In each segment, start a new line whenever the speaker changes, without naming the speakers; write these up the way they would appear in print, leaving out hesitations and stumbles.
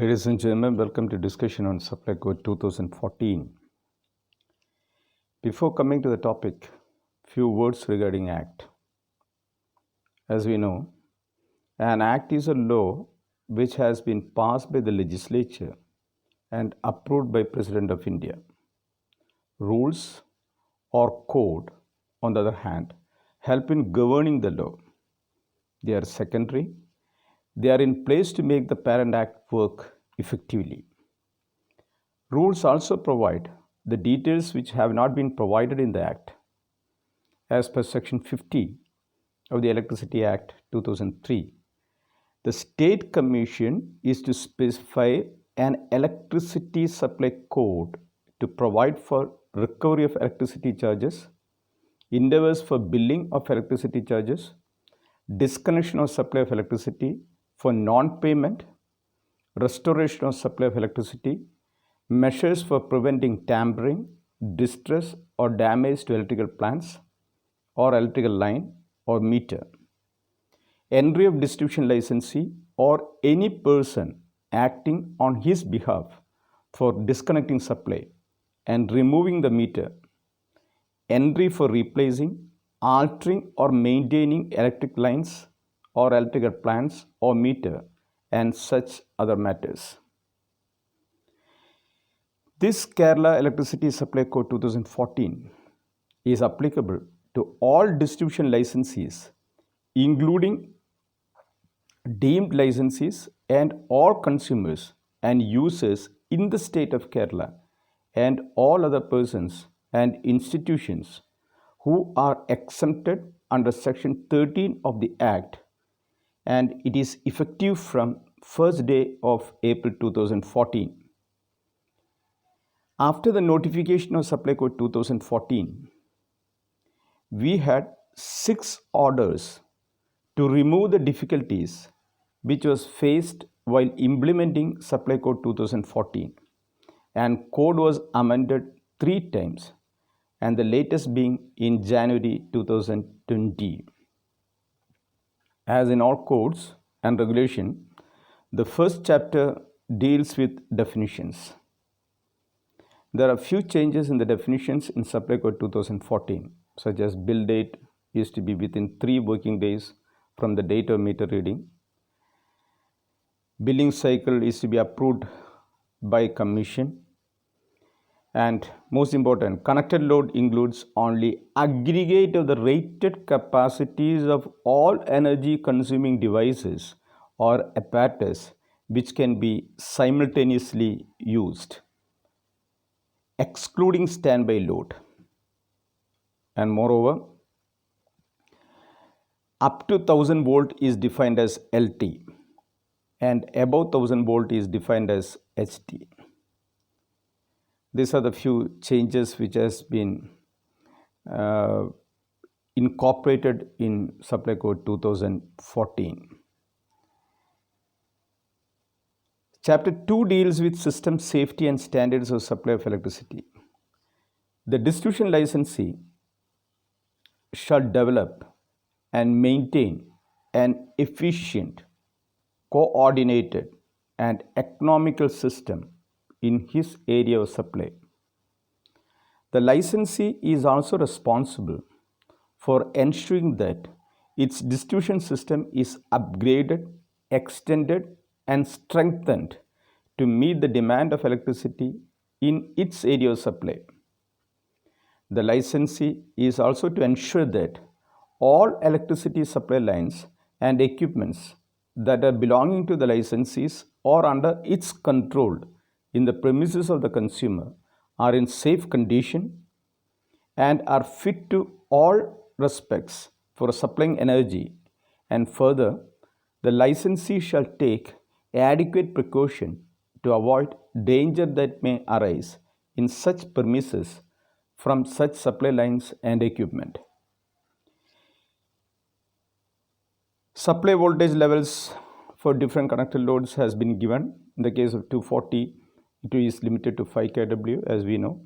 Ladies and gentlemen, welcome to discussion on Supply Code 2014. Before coming to the topic, few words regarding Act. As we know, an Act is a law which has been passed by the legislature and approved by President of India. Rules or code, on the other hand, help in governing the law. They are secondary. They are in place to make the parent act work effectively. Rules also provide the details which have not been provided in the Act. As per Section 50 of the Electricity Act 2003, the State Commission is to specify an electricity supply code to provide for recovery of electricity charges, endeavors for billing of electricity charges, disconnection of supply of electricity for non-payment, restoration of supply of electricity, measures for preventing tampering, distress or damage to electrical plants or electrical line or meter, entry of distribution licensee or any person acting on his behalf for disconnecting supply and removing the meter, entry for replacing, altering or maintaining electric lines or electrical plants or meter, and such other matters. This Kerala Electricity Supply Code 2014 is applicable to all distribution licensees, including deemed licensees and all consumers and users in the state of Kerala and all other persons and institutions who are exempted under Section 13 of the Act, and it is effective from first day of April 2014. After the notification of Supply Code 2014, we had 6 orders to remove the difficulties which was faced while implementing Supply Code 2014, and code was amended 3 times, and the latest being in January 2020. As in all codes and regulation, the first chapter deals with definitions. There are few changes in the definitions in Supply Code 2014, such as bill date used to be within 3 working days from the date of meter reading. Billing cycle is to be approved by commission. And most important, connected load includes only aggregate of the rated capacities of all energy consuming devices or apparatus which can be simultaneously used, excluding standby load. And moreover, up to 1000 volt is defined as LT and above 1000 volt is defined as HT. These are the few changes which has been incorporated in Supply Code 2014. Chapter 2 deals with system safety and standards of supply of electricity. The distribution licensee shall develop and maintain an efficient, coordinated and economical system in his area of supply. The licensee is also responsible for ensuring that its distribution system is upgraded, extended and strengthened to meet the demand of electricity in its area of supply. The licensee is also to ensure that all electricity supply lines and equipments that are belonging to the licensees or under its control in the premises of the consumer are in safe condition and are fit to all respects for supplying energy, and further, the licensee shall take adequate precaution to avoid danger that may arise in such premises from such supply lines and equipment. Supply voltage levels for different connected loads has been given. In the case of 240, it is limited to 5 kW as we know.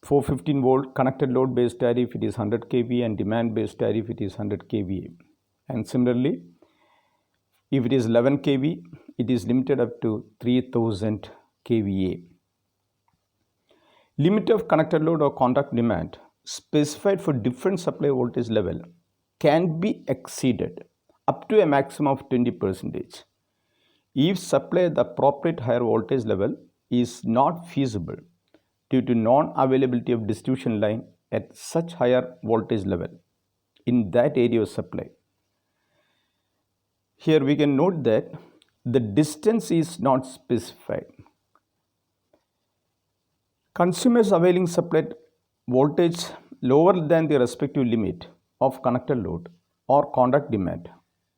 415 volt connected load based tariff, it is 100 kVA, and demand based tariff, it is 100 kVA. And similarly, if it is 11 kV it is limited up to 3000 kVA. Limit of connected load or contact demand specified for different supply voltage level can be exceeded up to a maximum of 20% if supply at the appropriate higher voltage level is not feasible due to non-availability of distribution line at such higher voltage level in that area of supply. Here we can note that the distance is not specified. Consumers availing supplied voltage lower than the respective limit of connected load or contact demand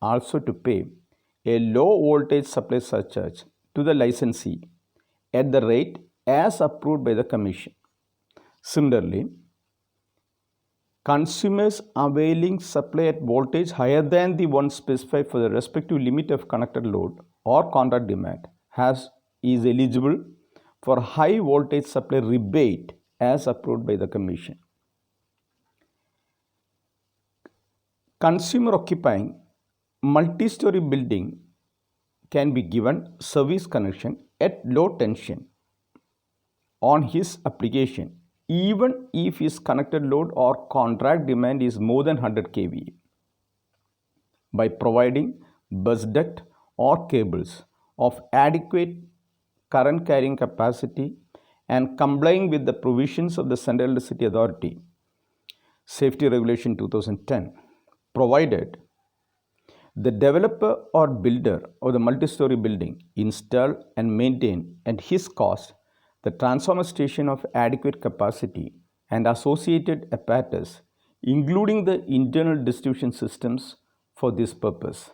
also to pay a low voltage supply surcharge to the licensee at the rate as approved by the Commission. Similarly, consumers availing supply at voltage higher than the one specified for the respective limit of connected load or contact demand is eligible for high voltage supply rebate as approved by the Commission. Consumer occupying multi-story building can be given service connection at low tension on his application even if his connected load or contract demand is more than 100 kVA by providing bus duct or cables of adequate current carrying capacity and complying with the provisions of the Central Electricity Authority Safety Regulation 2010, provided the developer or builder of the multi-story building install and maintain at his cost the transformer station of adequate capacity and associated apparatus, including the internal distribution systems for this purpose.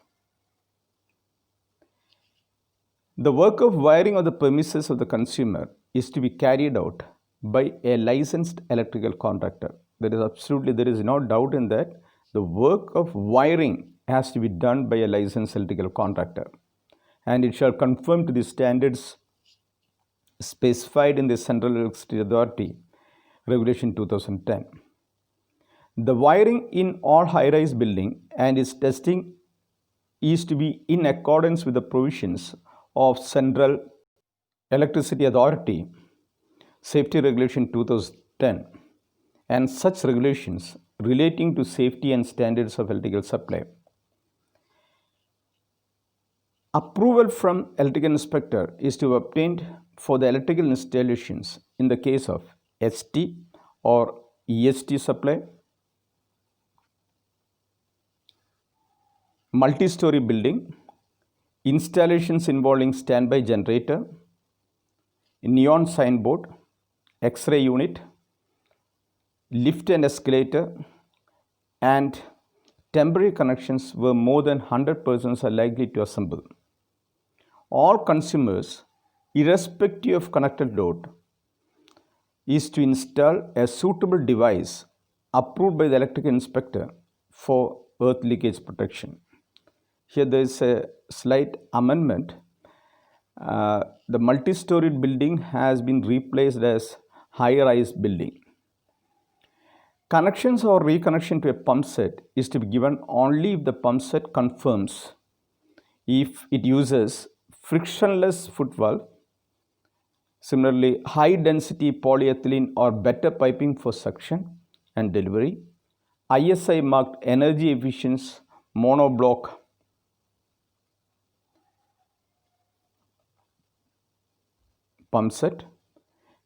The work of wiring of the premises of the consumer is to be carried out by a licensed electrical contractor. There is no doubt in that. The work of wiring has to be done by a licensed electrical contractor, and it shall conform to the standards specified in the Central Electricity Authority Regulation 2010. The wiring in all high-rise building and its testing is to be in accordance with the provisions of Central Electricity Authority Safety Regulation 2010 and such regulations relating to safety and standards of electrical supply. Approval from electrical inspector is to be obtained for the electrical installations in the case of ST or EST supply, multi-story building, installations involving standby generator, neon signboard, X-ray unit, lift and escalator, and temporary connections where more than 100 persons are likely to assemble. All consumers, irrespective of connected load, is to install a suitable device approved by the electrical inspector for earth leakage protection. Here there is a slight amendment. The multi-storied building has been replaced as high-rise building. Connections or reconnection to a pump set is to be given only if the pump set confirms if it uses frictionless foot valve. Similarly, high density polyethylene or better piping for suction and delivery, ISI marked energy efficient monoblock pump set,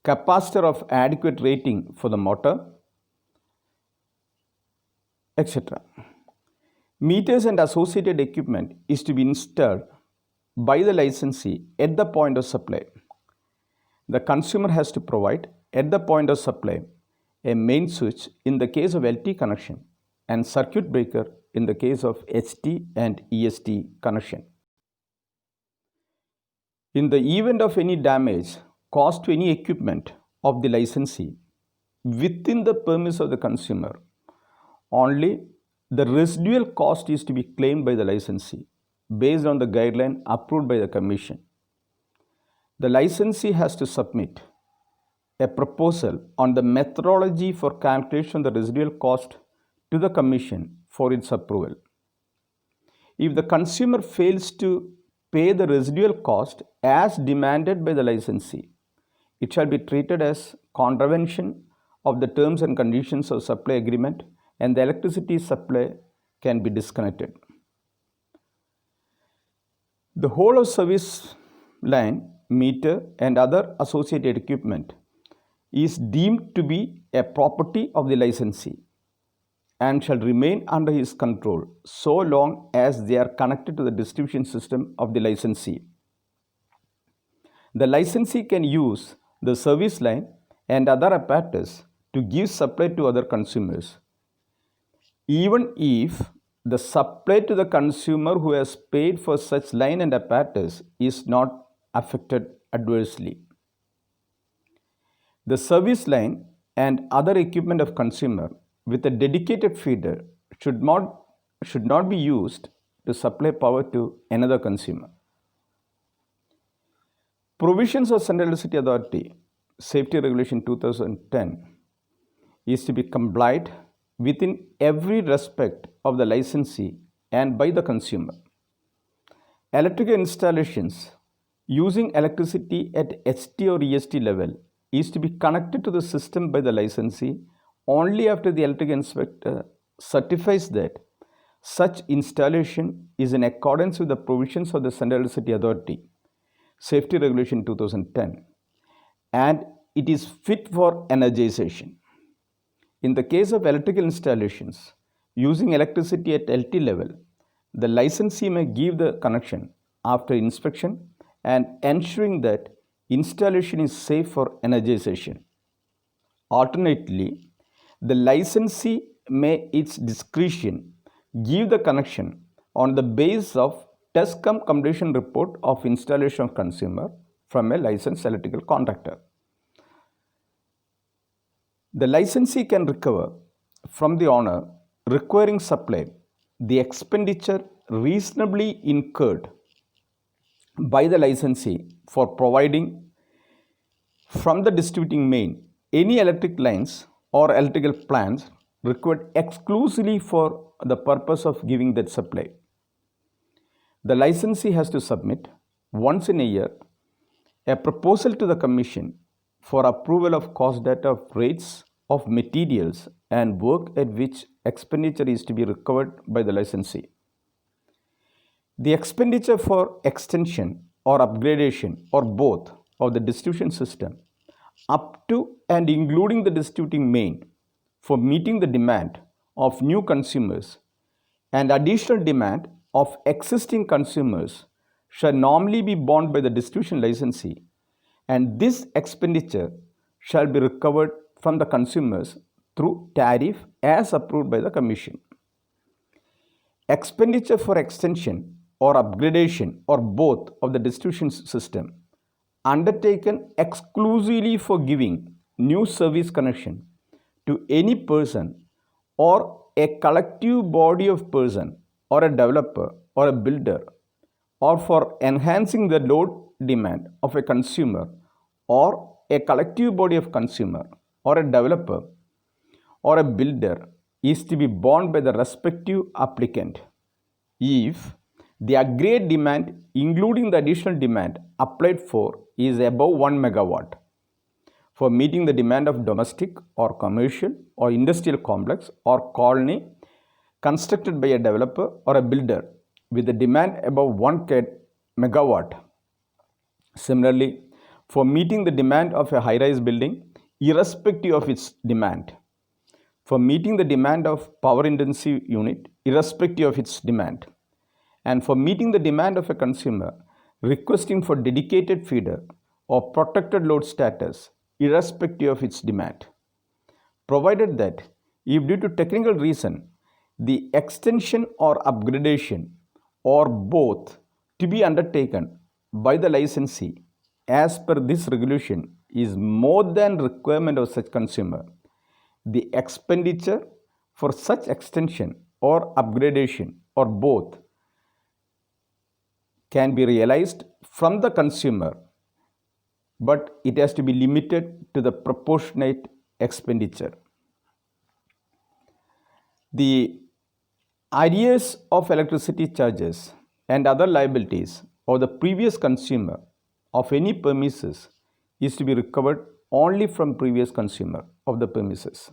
capacitor of adequate rating for the motor, etc. Meters and associated equipment is to be installed by the licensee at the point of supply. The consumer has to provide at the point of supply a main switch in the case of LT connection and circuit breaker in the case of HT and EST connection. In the event of any damage caused to any equipment of the licensee within the premise of the consumer, only the residual cost is to be claimed by the licensee based on the guideline approved by the Commission. The licensee has to submit a proposal on the methodology for calculation of the residual cost to the Commission for its approval. If the consumer fails to pay the residual cost as demanded by the licensee. It shall be treated as contravention of the terms and conditions of supply agreement, and the electricity supply can be disconnected. The whole of service line, meter, and other associated equipment is deemed to be a property of the licensee and shall remain under his control so long as they are connected to the distribution system of the licensee. The licensee can use the service line and other apparatus to give supply to other consumers, even if the supply to the consumer who has paid for such line and apparatus is not affected adversely. The service line and other equipment of consumer with a dedicated feeder should not be used to supply power to another consumer. Provisions of Central Electricity Authority Safety Regulation 2010 is to be complied within every respect of the licensee and by the consumer. Electrical installations using electricity at HT or EST level is to be connected to the system by the licensee only after the electrical inspector certifies that such installation is in accordance with the provisions of the Central Electricity Authority Safety Regulation 2010 and it is fit for energization. In the case of electrical installations using electricity at LT level, the licensee may give the connection after inspection and ensuring that installation is safe for energization. Alternately, the licensee may at its discretion give the connection on the basis of test completion report of installation of consumer from a licensed electrical contractor. The licensee can recover from the owner requiring supply the expenditure reasonably incurred by the licensee for providing from the distributing main any electric lines or electrical plants required exclusively for the purpose of giving that supply. The licensee has to submit once in a year a proposal to the Commission for approval of cost data of rates of materials and work at which expenditure is to be recovered by the licensee. The expenditure for extension or upgradation or both of the distribution system up to and including the distributing main for meeting the demand of new consumers and additional demand of existing consumers shall normally be borne by the distribution licensee, and this expenditure shall be recovered from the consumers through tariff as approved by the Commission. Expenditure for extension or upgradation or both of the distribution system undertaken exclusively for giving new service connection to any person or a collective body of person or a developer or a builder or for enhancing the load demand of a consumer or a collective body of consumer or a developer or a builder is to be borne by the respective applicant if the aggregate demand including the additional demand applied for is above 1 megawatt for meeting the demand of domestic or commercial or industrial complex or colony constructed by a developer or a builder with the demand above 1 megawatt. Similarly, for meeting the demand of a high-rise building irrespective of its demand, for meeting the demand of power intensive unit irrespective of its demand, and for meeting the demand of a consumer requesting for dedicated feeder or protected load status irrespective of its demand, provided that if due to technical reason the extension or upgradation or both to be undertaken by the licensee as per this regulation is more than requirement of such consumer, the expenditure for such extension or upgradation or both can be realized from the consumer, but it has to be limited to the proportionate expenditure. The arrears of electricity charges and other liabilities or the previous consumer of any premises is to be recovered only from previous consumer of the premises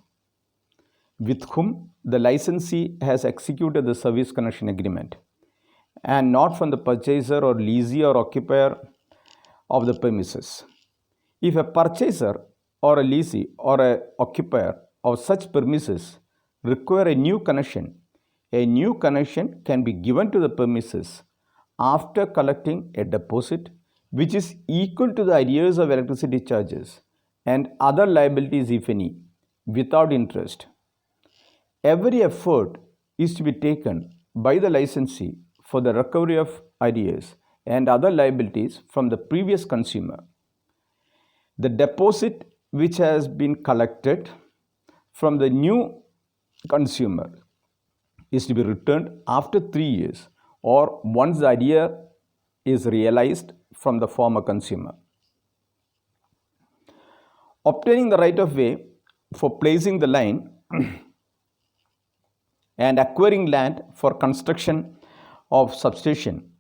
with whom the licensee has executed the service connection agreement, and not from the purchaser or lessee or occupier of the premises. If a purchaser or a lessee or a occupier of such premises require a new connection can be given to the premises after collecting a deposit which is equal to the arrears of electricity charges and other liabilities, if any, without interest. Every effort is to be taken by the licensee for the recovery of arrears and other liabilities from the previous consumer. The deposit which has been collected from the new consumer is to be returned after 3 years or once the arrear is realized from the former consumer. Obtaining the right of way for placing the line and acquiring land for construction of substation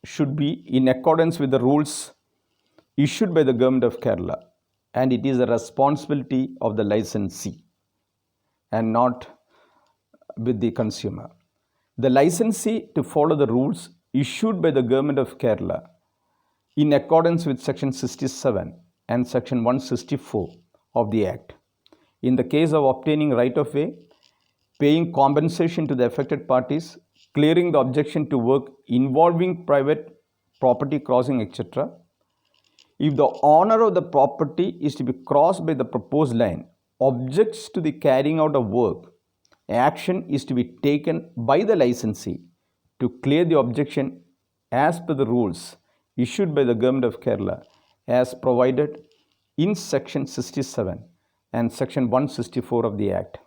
should be in accordance with the rules issued by the Government of Kerala, and it is the responsibility of the licensee and not with the consumer. The licensee to follow the rules issued by the Government of Kerala in accordance with Section 67 and Section 164 of the Act. In the case of obtaining right of way, paying compensation to the affected parties, clearing the objection to work involving private property crossing, etc. If the owner of the property is to be crossed by the proposed line objects to the carrying out of work, action is to be taken by the licensee to clear the objection as per the rules issued by the Government of Kerala as provided in Section 67 and Section 164 of the Act.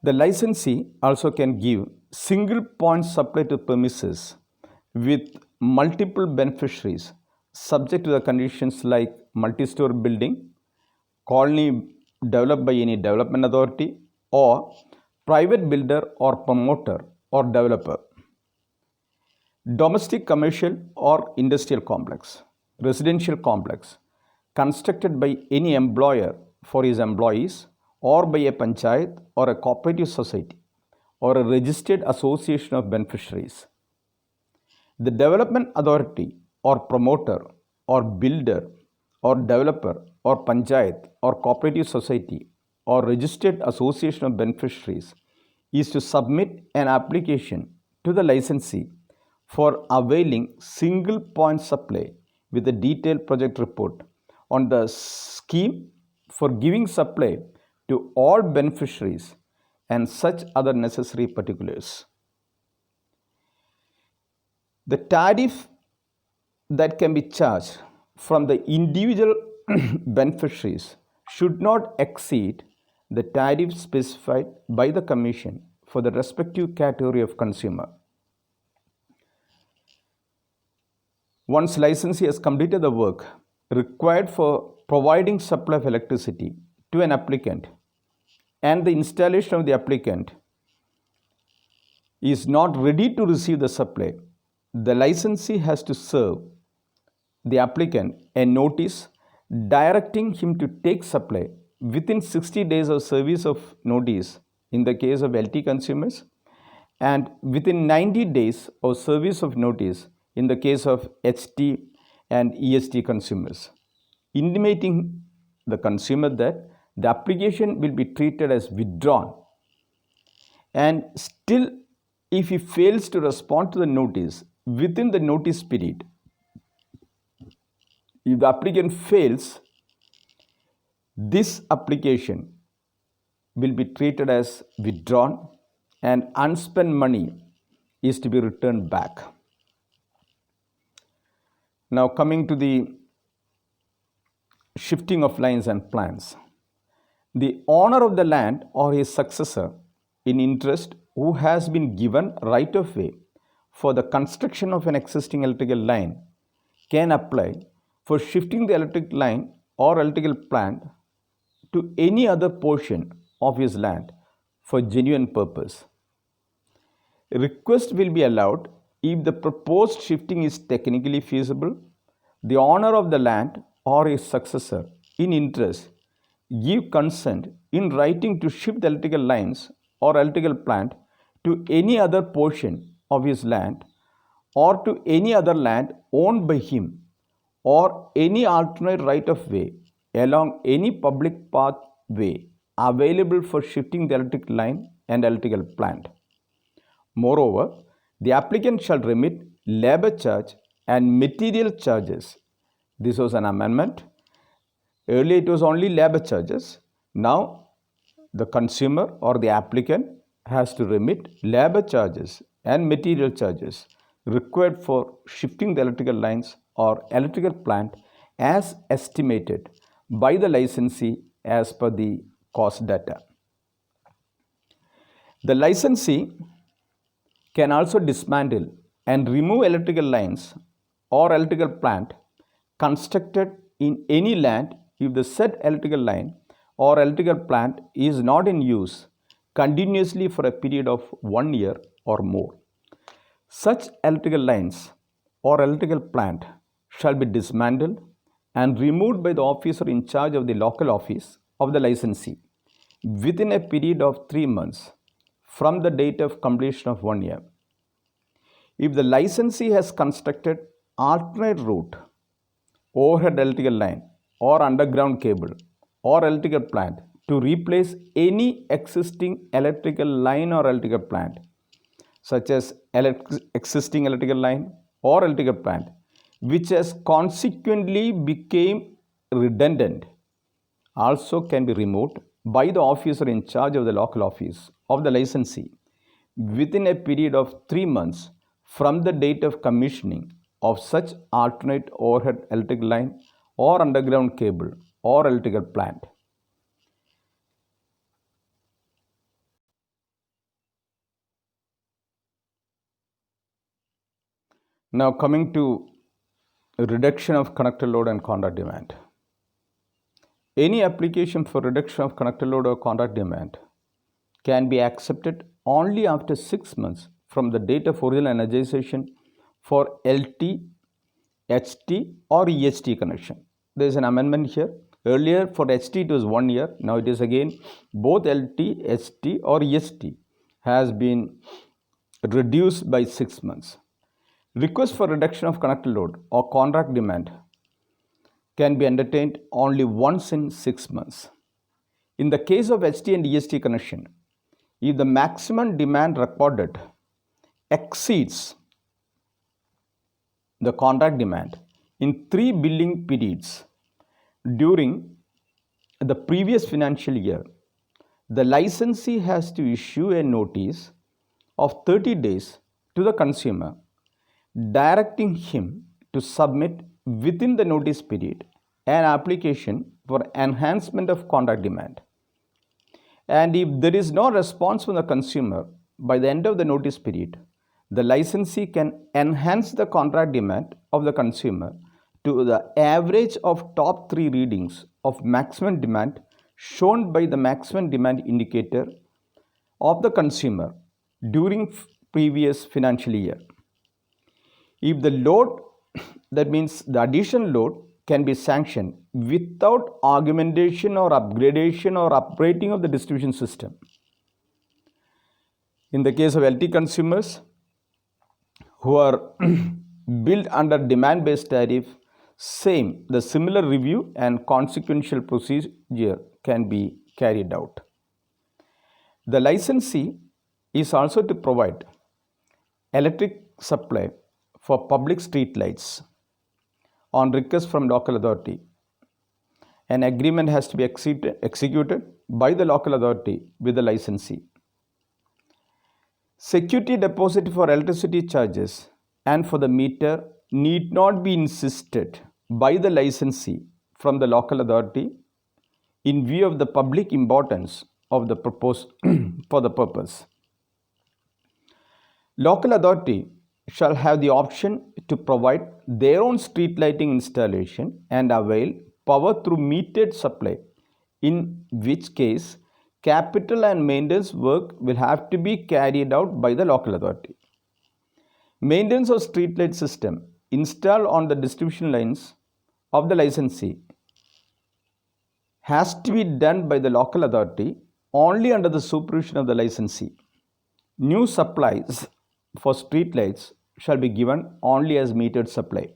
The licensee also can give single point supply to premises with multiple beneficiaries subject to the conditions like multi-story building, colony developed by any development authority, or private builder or promoter or developer, domestic, commercial or industrial complex, residential complex constructed by any employer for his employees or by a panchayat or a cooperative society or a registered association of beneficiaries. The development authority or promoter or builder or developer or panchayat or cooperative society or registered association of beneficiaries is to submit an application to the licensee for availing single point supply with a detailed project report on the scheme for giving supply to all beneficiaries and such other necessary particulars. The tariff that can be charged from the individual beneficiaries should not exceed the tariff specified by the Commission for the respective category of consumer. Once licensee has completed the work required for providing supply of electricity to an applicant and the installation of the applicant is not ready to receive the supply, the licensee has to serve the applicant a notice directing him to take supply within 60 days of service of notice in the case of LT consumers and within 90 days of service of notice in the case of HT and EST consumers, intimating the consumer that the application will be treated as withdrawn, and still if he fails to respond to the notice within the notice period, if the applicant fails, this application will be treated as withdrawn and unspent money is to be returned back. Now coming to the shifting of lines and plans. The owner of the land or his successor in interest who has been given right of way for the construction of an existing electrical line can apply for shifting the electric line or electrical plant to any other portion of his land for genuine purpose. Request will be allowed if the proposed shifting is technically feasible, the owner of the land or his successor in interest give consent in writing to shift the electrical lines or electrical plant to any other portion of his land or to any other land owned by him or any alternate right of way along any public pathway available for shifting the electric line and electrical plant. Moreover, the applicant shall remit labor charge and material charges. This was an amendment. Earlier it was only labor charges. Now the consumer or the applicant has to remit labor charges and material charges required for shifting the electrical lines or electrical plant as estimated by the licensee as per the cost data. The licensee can also dismantle and remove electrical lines or electrical plant constructed in any land if the said electrical line or electrical plant is not in use continuously for a period of 1 year or more. Such electrical lines or electrical plant shall be dismantled and removed by the officer in charge of the local office of the licensee within a period of 3 months from the date of completion of 1 year. If the licensee has constructed alternate route, overhead electrical line or underground cable or electrical plant to replace any existing electrical line or electrical plant, such as existing electrical line or electrical plant, which has consequently became redundant, also can be removed by the officer in charge of the local office of the licensee within a period of 3 months from the date of commissioning of such alternate overhead electric line or underground cable or electrical plant. Now coming to reduction of conductor load and contract demand. Any application for reduction of conductor load or contract demand can be accepted only after 6 months from the date of original energization for LT, HT or EHT connection. There is an amendment here. Earlier for HT it was 1 year. Now it is again both LT, HT or EHT has been reduced by 6 months. Request for reduction of conductor load or contract demand can be entertained only once in 6 months. In the case of HT and EHT connection, if the maximum demand recorded exceeds the contract demand in 3 billing periods during the previous financial year, the licensee has to issue a notice of 30 days to the consumer directing him to submit within the notice period an application for enhancement of contract demand. And if there is no response from the consumer by the end of the notice period, the licensee can enhance the contract demand of the consumer to the average of top 3 readings of maximum demand shown by the maximum demand indicator of the consumer during previous financial year. If the load, that means the additional load, can be sanctioned without augmentation or upgradation or uprating of the distribution system. In the case of LT consumers who are billed under demand-based tariff, the similar review and consequential procedure can be carried out. The licensee is also to provide electric supply for public street lights on request from local authority. An agreement has to be executed by the local authority with the licensee. Security deposit for electricity charges and for the meter need not be insisted by the licensee from the local authority in view of the public importance of the proposed for the purpose. Local authority shall have the option to provide their own street lighting installation and avail power through metered supply, in which case capital and maintenance work will have to be carried out by the local authority. Maintenance of street light system installed on the distribution lines of the licensee has to be done by the local authority only under the supervision of the licensee. New supplies for street lights shall be given only as metered supply.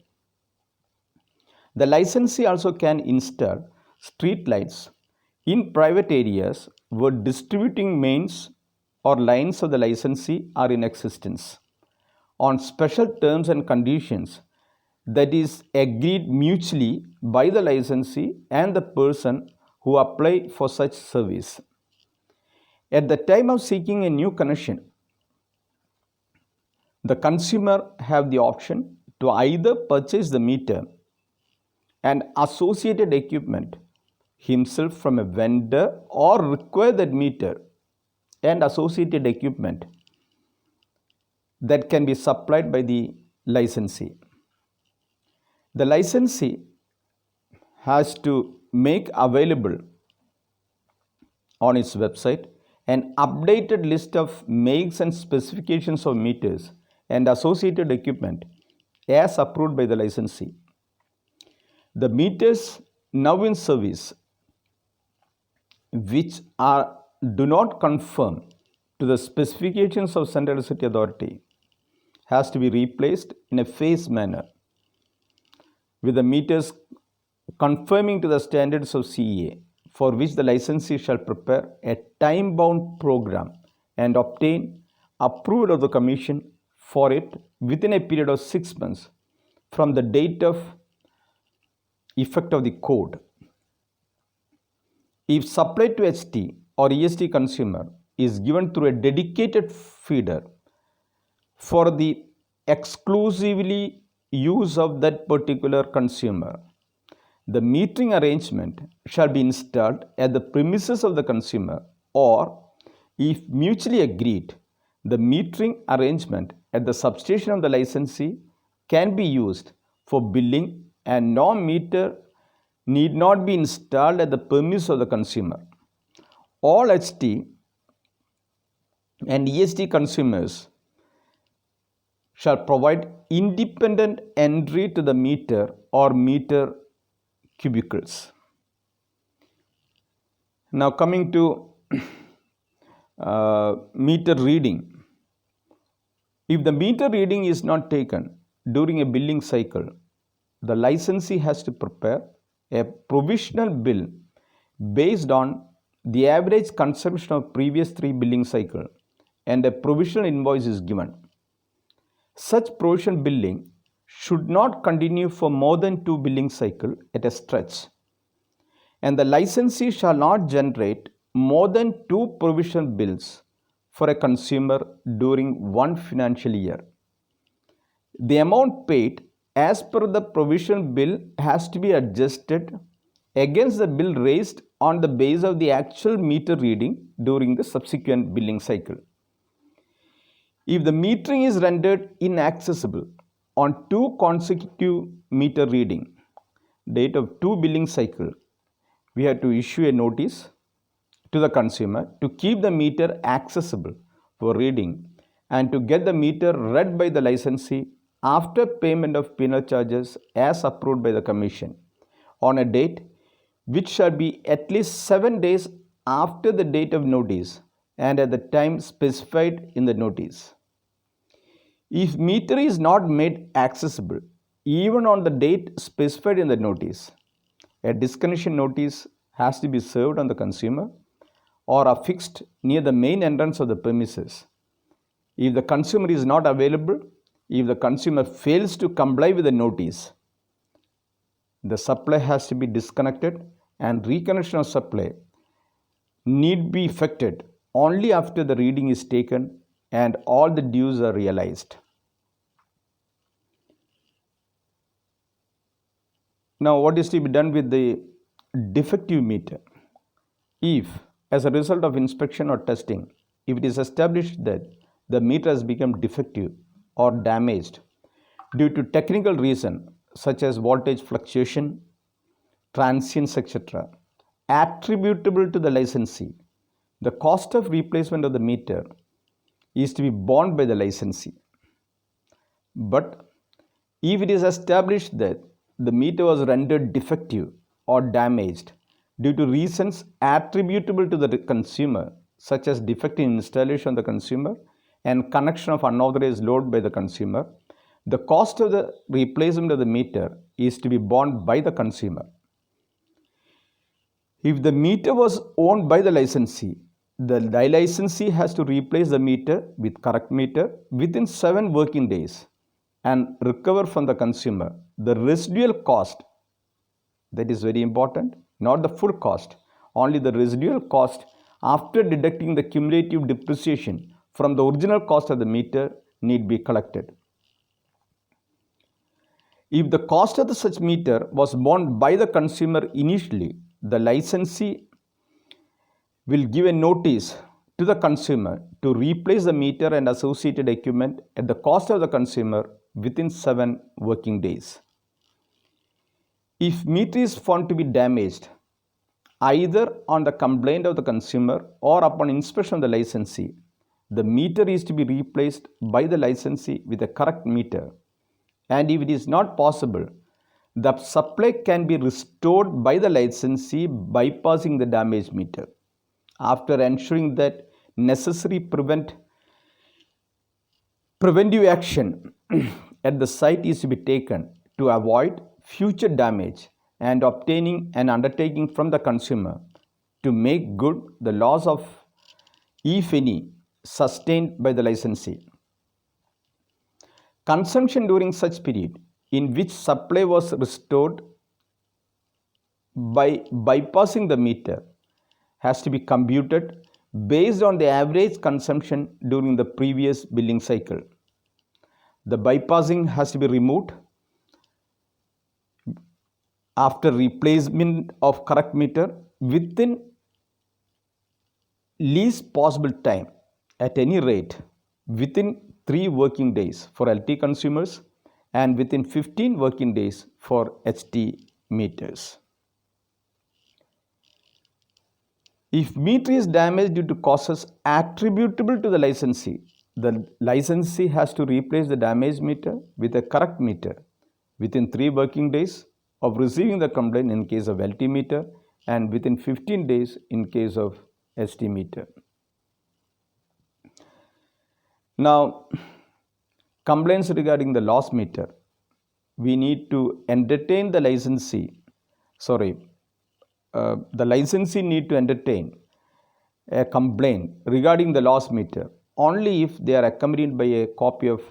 The licensee also can install street lights in private areas where distributing mains or lines of the licensee are in existence on special terms and conditions that is agreed mutually by the licensee and the person who apply for such service. At the time of seeking a new connection, the consumer have the option to either purchase the meter and associated equipment himself from a vendor or require that meter and associated equipment that can be supplied by the licensee. The licensee has to make available on its website an updated list of makes and specifications of meters and associated equipment as approved by the licensee. The meters now in service which do not conform to the specifications of Central Electricity Authority has to be replaced in a phased manner with the meters conforming to the standards of CEA, for which the licensee shall prepare a time-bound program and obtain approval of the Commission for it within a period of 6 months from the date of effect of the code. If supply to HT or EST consumer is given through a dedicated feeder for the exclusively use of that particular consumer, the metering arrangement shall be installed at the premises of the consumer, or if mutually agreed, the metering arrangement at the substation of the licensee can be used for billing and no meter need not be installed at the premise of the consumer. All HT and EST consumers shall provide independent entry to the meter or meter cubicles. Now coming to meter reading. If the meter reading is not taken during a billing cycle, the licensee has to prepare a provisional bill based on the average consumption of previous 3 billing cycle, and a provisional invoice is given. Such provisional billing should not continue for more than 2 billing cycles at a stretch, and the licensee shall not generate more than 2 provisional bills for a consumer during 1 financial year. The amount paid as per the provisional bill has to be adjusted against the bill raised on the basis of the actual meter reading during the subsequent billing cycle. If the metering is rendered inaccessible on 2 consecutive meter reading date of 2 billing cycle, we have to issue a notice to the consumer to keep the meter accessible for reading and to get the meter read by the licensee after payment of penal charges as approved by the Commission on a date which shall be at least 7 days after the date of notice and at the time specified in the notice. If meter is not made accessible even on the date specified in the notice, a disconnection notice has to be served on the consumer or affixed near the main entrance of the premises. If the consumer is not available, if the consumer fails to comply with the notice, the supply has to be disconnected, and reconnection of supply need be effected only after the reading is taken and all the dues are realized. Now, what is to be done with the defective meter? If, as a result of inspection or testing, if it is established that the meter has become defective or damaged due to technical reason such as voltage fluctuation, transients, etc., attributable to the licensee, the cost of replacement of the meter is to be borne by the licensee. But if it is established that the meter was rendered defective or damaged due to reasons attributable to the consumer, such as defect in installation of the consumer and connection of unauthorized load by the consumer, the cost of the replacement of the meter is to be borne by the consumer. If the meter was owned by the licensee, the licensee has to replace the meter with correct meter within 7 working days and recover from the consumer the residual cost. That is very important, not the full cost, only the residual cost after deducting the cumulative depreciation from the original cost of the meter need be collected. If the cost of the such meter was borne by the consumer initially, the licensee will give a notice to the consumer to replace the meter and associated equipment at the cost of the consumer within 7 working days. If meter is found to be damaged, either on the complaint of the consumer or upon inspection of the licensee, the meter is to be replaced by the licensee with a correct meter. And if it is not possible, the supply can be restored by the licensee bypassing the damaged meter after ensuring that necessary preventive action at the site is to be taken to avoid future damage and obtaining an undertaking from the consumer to make good the loss of, if any, sustained by the licensee. Consumption during such period in which supply was restored by bypassing the meter has to be computed based on the average consumption during the previous billing cycle. The bypassing has to be removed after replacement of correct meter within least possible time, at any rate within 3 working days for LT consumers and within 15 working days for HT meters. If meter is damaged due to causes attributable to the licensee has to replace the damaged meter with a correct meter within 3 working days of receiving the complaint in case of LT meter and within 15 days in case of HT meter. Now, complaints regarding the loss meter, we need to entertain the licensee, the licensee need to entertain a complaint regarding the loss meter only if they are accompanied by a copy of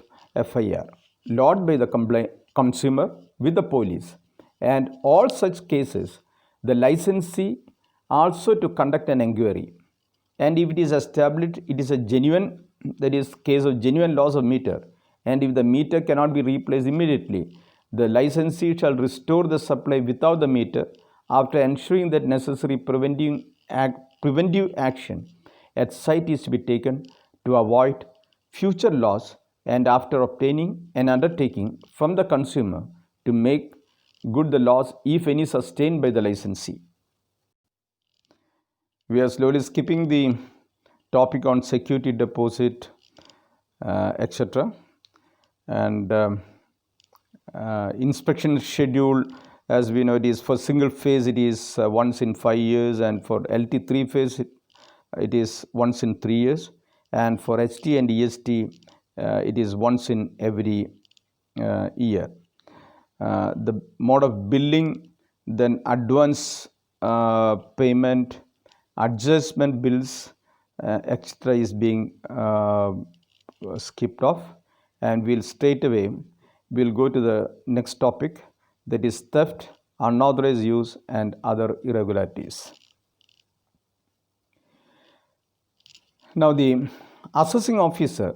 FIR lodged by the consumer with the police, and all such cases the licensee also to conduct an inquiry, and if it is established it is a genuine, that is case of genuine loss of meter, and if the meter cannot be replaced immediately, the licensee shall restore the supply without the meter after ensuring that necessary preventive action at site is to be taken to avoid future loss and after obtaining an undertaking from the consumer to make good the loss, if any, sustained by the licensee. We are slowly skipping the topic on security deposit, etc. And inspection schedule, as we know, it is for single phase it is once in 5 years, and for LT 3 phase it is once in 3 years, and for HT and EST it is once in every year. The mode of billing, then advance payment, adjustment bills, etc. is being skipped off, and we'll straight away go to the next topic, that is theft, unauthorized use and other irregularities. Now, the assessing officer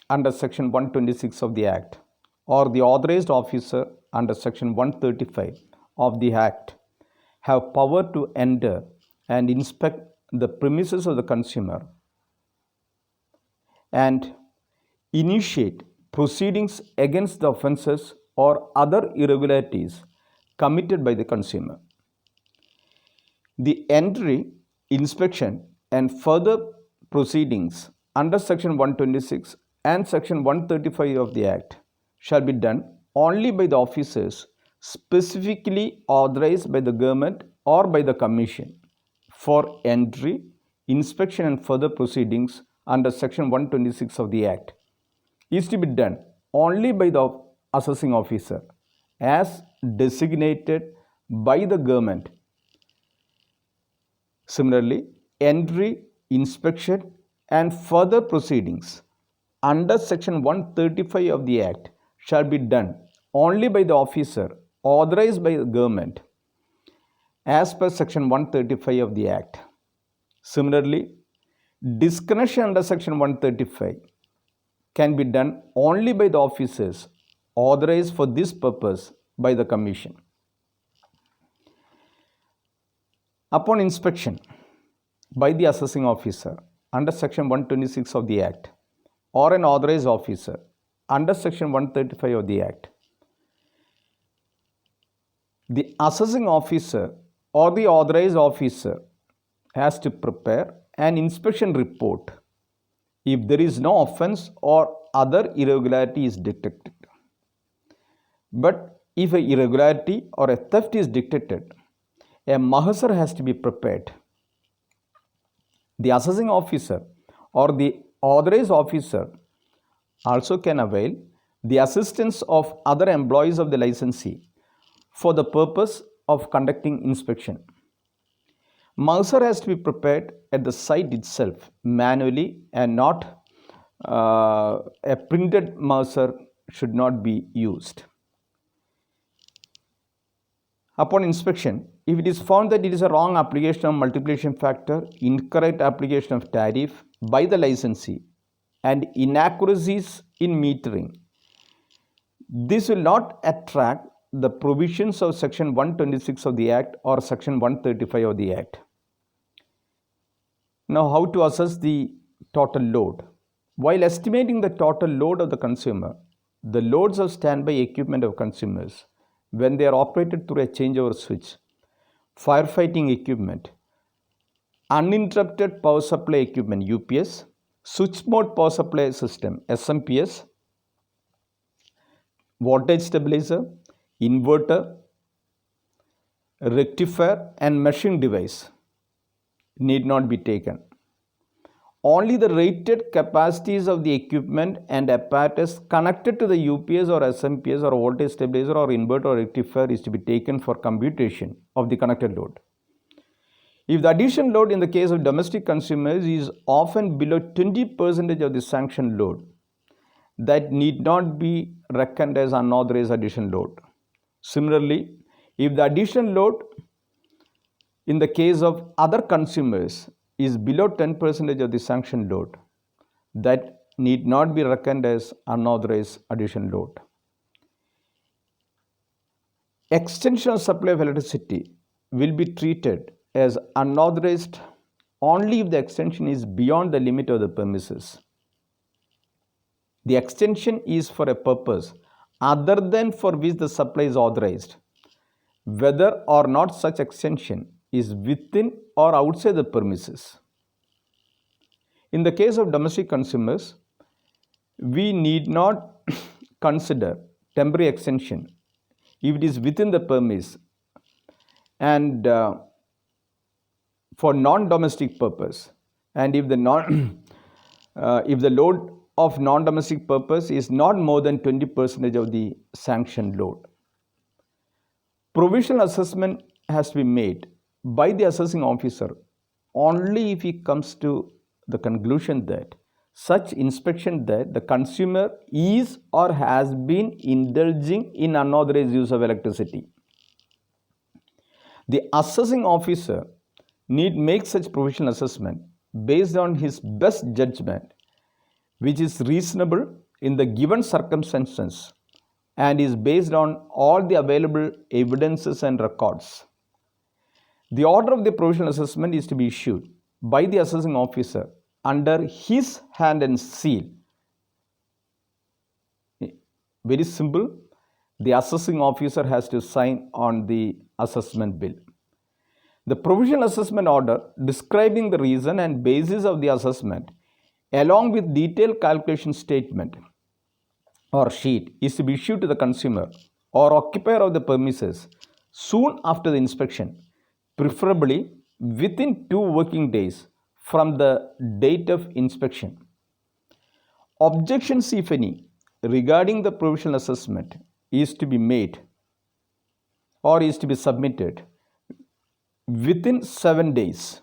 under section 126 of the Act or the authorized officer under section 135 of the Act have power to enter and inspect the premises of the consumer and initiate proceedings against the offences or other irregularities committed by the consumer. The entry, inspection and further proceedings under Section 126 and Section 135 of the Act shall be done only by the officers specifically authorized by the government or by the Commission for entry, inspection, and further proceedings under Section 126 of the Act is to be done only by the assessing officer as designated by the government. Similarly, entry, inspection, and further proceedings under Section 135 of the Act shall be done only by the officer authorized by the government as per Section 135 of the Act. Similarly, disconnection under Section 135 can be done only by the officers authorized for this purpose by the Commission. Upon inspection by the assessing officer under Section 126 of the Act or an authorized officer under Section 135 of the Act, the assessing officer or the authorized officer has to prepare an inspection report if there is no offense or other irregularity is detected. But if an irregularity or a theft is detected, a mahasar has to be prepared. The assessing officer or the authorized officer also can avail the assistance of other employees of the licensee for the purpose of conducting inspection. Mahasar has to be prepared at the site itself manually, and not a printed mahasar should not be used. Upon inspection, if it is found that it is a wrong application of multiplication factor, incorrect application of tariff by the licensee, and inaccuracies in metering, this will not attract the provisions of Section 126 of the Act or Section 135 of the Act. Now, how to assess the total load? While estimating the total load of the consumer, the loads of standby equipment of consumers when they are operated through a changeover switch, firefighting equipment, uninterrupted power supply equipment UPS, switch mode power supply system SMPS, voltage stabilizer, inverter, rectifier, and meshing device need not be taken. Only the rated capacities of the equipment and apparatus connected to the UPS or SMPS or voltage stabilizer or inverter or rectifier is to be taken for computation of the connected load. If the additional load in the case of domestic consumers is often below 20% of the sanctioned load, that need not be reckoned as unauthorized additional load. Similarly, if the additional load in the case of other consumers is below 10% of the sanctioned load, that need not be reckoned as unauthorized additional load. Extension of supply of electricity will be treated as unauthorized only if the extension is beyond the limit of the premises. The extension is for a purpose other than for which the supply is authorized, whether or not such extension is within or outside the premises. In the case of domestic consumers, we need not consider temporary extension if it is within the premise and for non-domestic purpose, and if the if the load of non-domestic purpose is not more than 20% of the sanctioned load. Provisional assessment has to be made by the assessing officer only if he comes to the conclusion that such inspection that the consumer is or has been indulging in unauthorized use of electricity. The assessing officer need make such provisional assessment based on his best judgment, which is reasonable in the given circumstances and is based on all the available evidences and records. The order of the provisional assessment is to be issued by the assessing officer under his hand and seal. Very simple. The assessing officer has to sign on the assessment bill. The provisional assessment order describing the reason and basis of the assessment along with detailed calculation statement or sheet is to be issued to the consumer or occupier of the premises soon after the inspection, preferably within 2 working days from the date of inspection. Objections, if any, regarding the provisional assessment is to be made or is to be submitted within 7 days,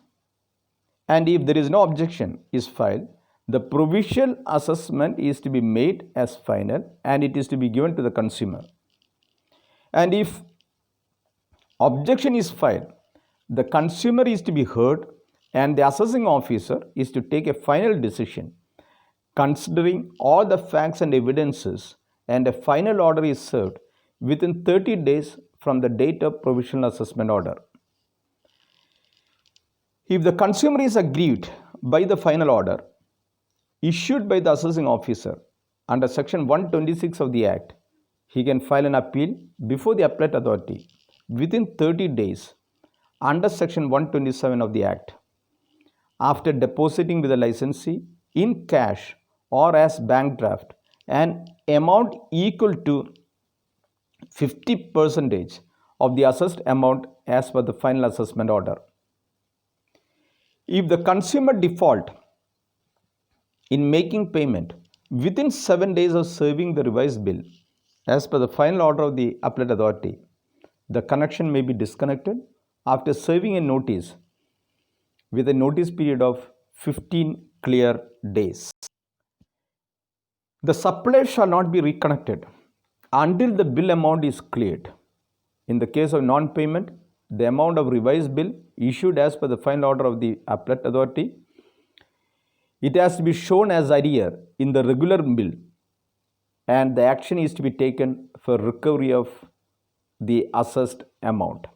and if there is no objection is filed, the provisional assessment is to be made as final and it is to be given to the consumer. And if objection is filed, the consumer is to be heard and the assessing officer is to take a final decision considering all the facts and evidences, and a final order is served within 30 days from the date of provisional assessment order. If the consumer is aggrieved by the final order issued by the assessing officer under section 126 of the Act, he can file an appeal before the appellate authority within 30 days under section 127 of the Act, after depositing with the licensee in cash or as bank draft an amount equal to 50% of the assessed amount as per the final assessment order. If the consumer default in making payment within 7 days of serving the revised bill as per the final order of the appellate authority, the connection may be disconnected after serving a notice with a notice period of 15 clear days. The supplier shall not be reconnected until the bill amount is cleared. In the case of non-payment, the amount of revised bill issued as per the final order of the appellate authority, it has to be shown as arrear in the regular bill, and the action is to be taken for recovery of the assessed amount.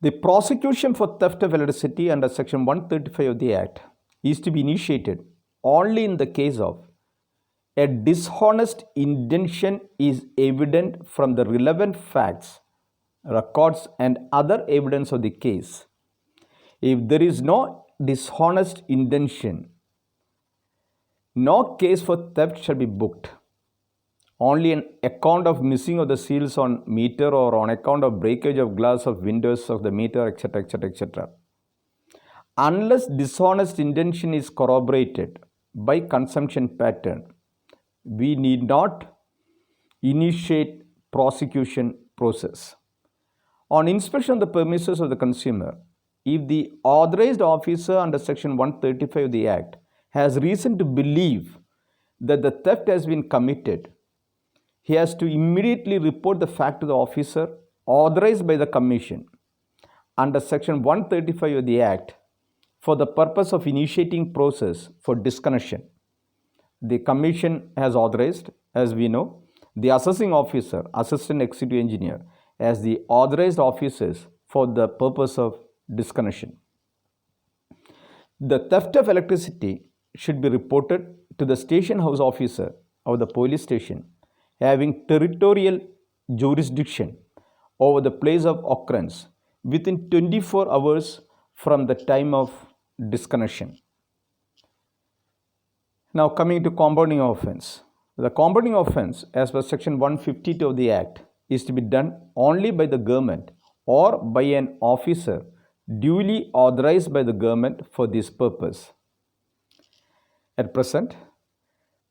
The prosecution for theft of electricity under section 135 of the Act is to be initiated only in the case of a dishonest intention is evident from the relevant facts, records, and other evidence of the case. If there is no dishonest intention, no case for theft shall be booked. Only an account of missing of the seals on meter or on account of breakage of glass of windows of the meter, etc., etc., etc. Unless dishonest intention is corroborated by consumption pattern, we need not initiate prosecution process. On inspection of the premises of the consumer, if the authorized officer under section 135 of the Act has reason to believe that the theft has been committed, he has to immediately report the fact to the officer authorized by the Commission under section 135 of the Act for the purpose of initiating process for disconnection. The Commission has authorized, as we know, the assessing officer, assistant executive engineer, as the authorized officers for the purpose of disconnection. The theft of electricity should be reported to the station house officer of the police station having territorial jurisdiction over the place of occurrence within 24 hours from the time of disconnection. Now coming to compounding offense. The compounding offense as per section 152 of the Act is to be done only by the government or by an officer duly authorized by the government for this purpose. At present,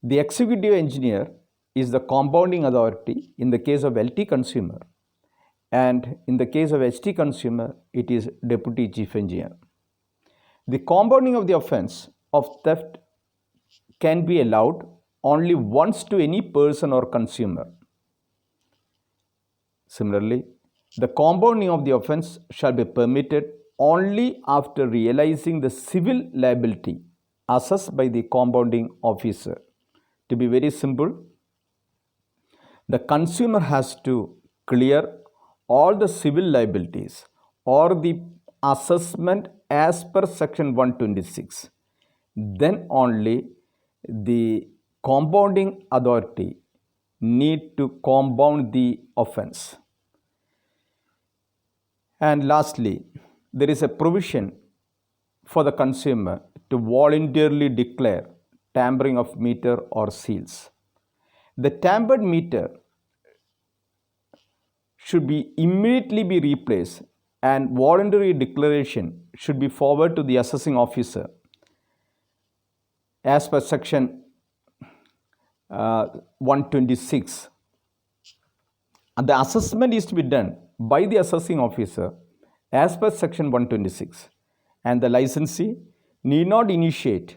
the executive engineer is the compounding authority in the case of LT consumer, and in the case of HT consumer, it is deputy chief engineer. The compounding of the offense of theft can be allowed only once to any person or consumer. Similarly, the compounding of the offense shall be permitted only after realizing the civil liability assessed by the compounding officer. To be very simple, the consumer has to clear all the civil liabilities or the assessment as per section 126. Then only the compounding authority need to compound the offense. And lastly, there is a provision for the consumer to voluntarily declare tampering of meter or seals. The tampered meter should be immediately be replaced and voluntary declaration should be forwarded to the assessing officer as per section 126. And the assessment is to be done by the assessing officer as per section 126, and the licensee need not initiate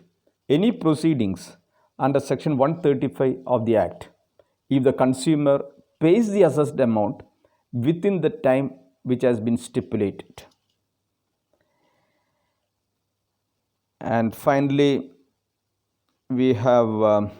any proceedings under section 135 of the act if the consumer pays the assessed amount within the time which has been stipulated. And finally, we have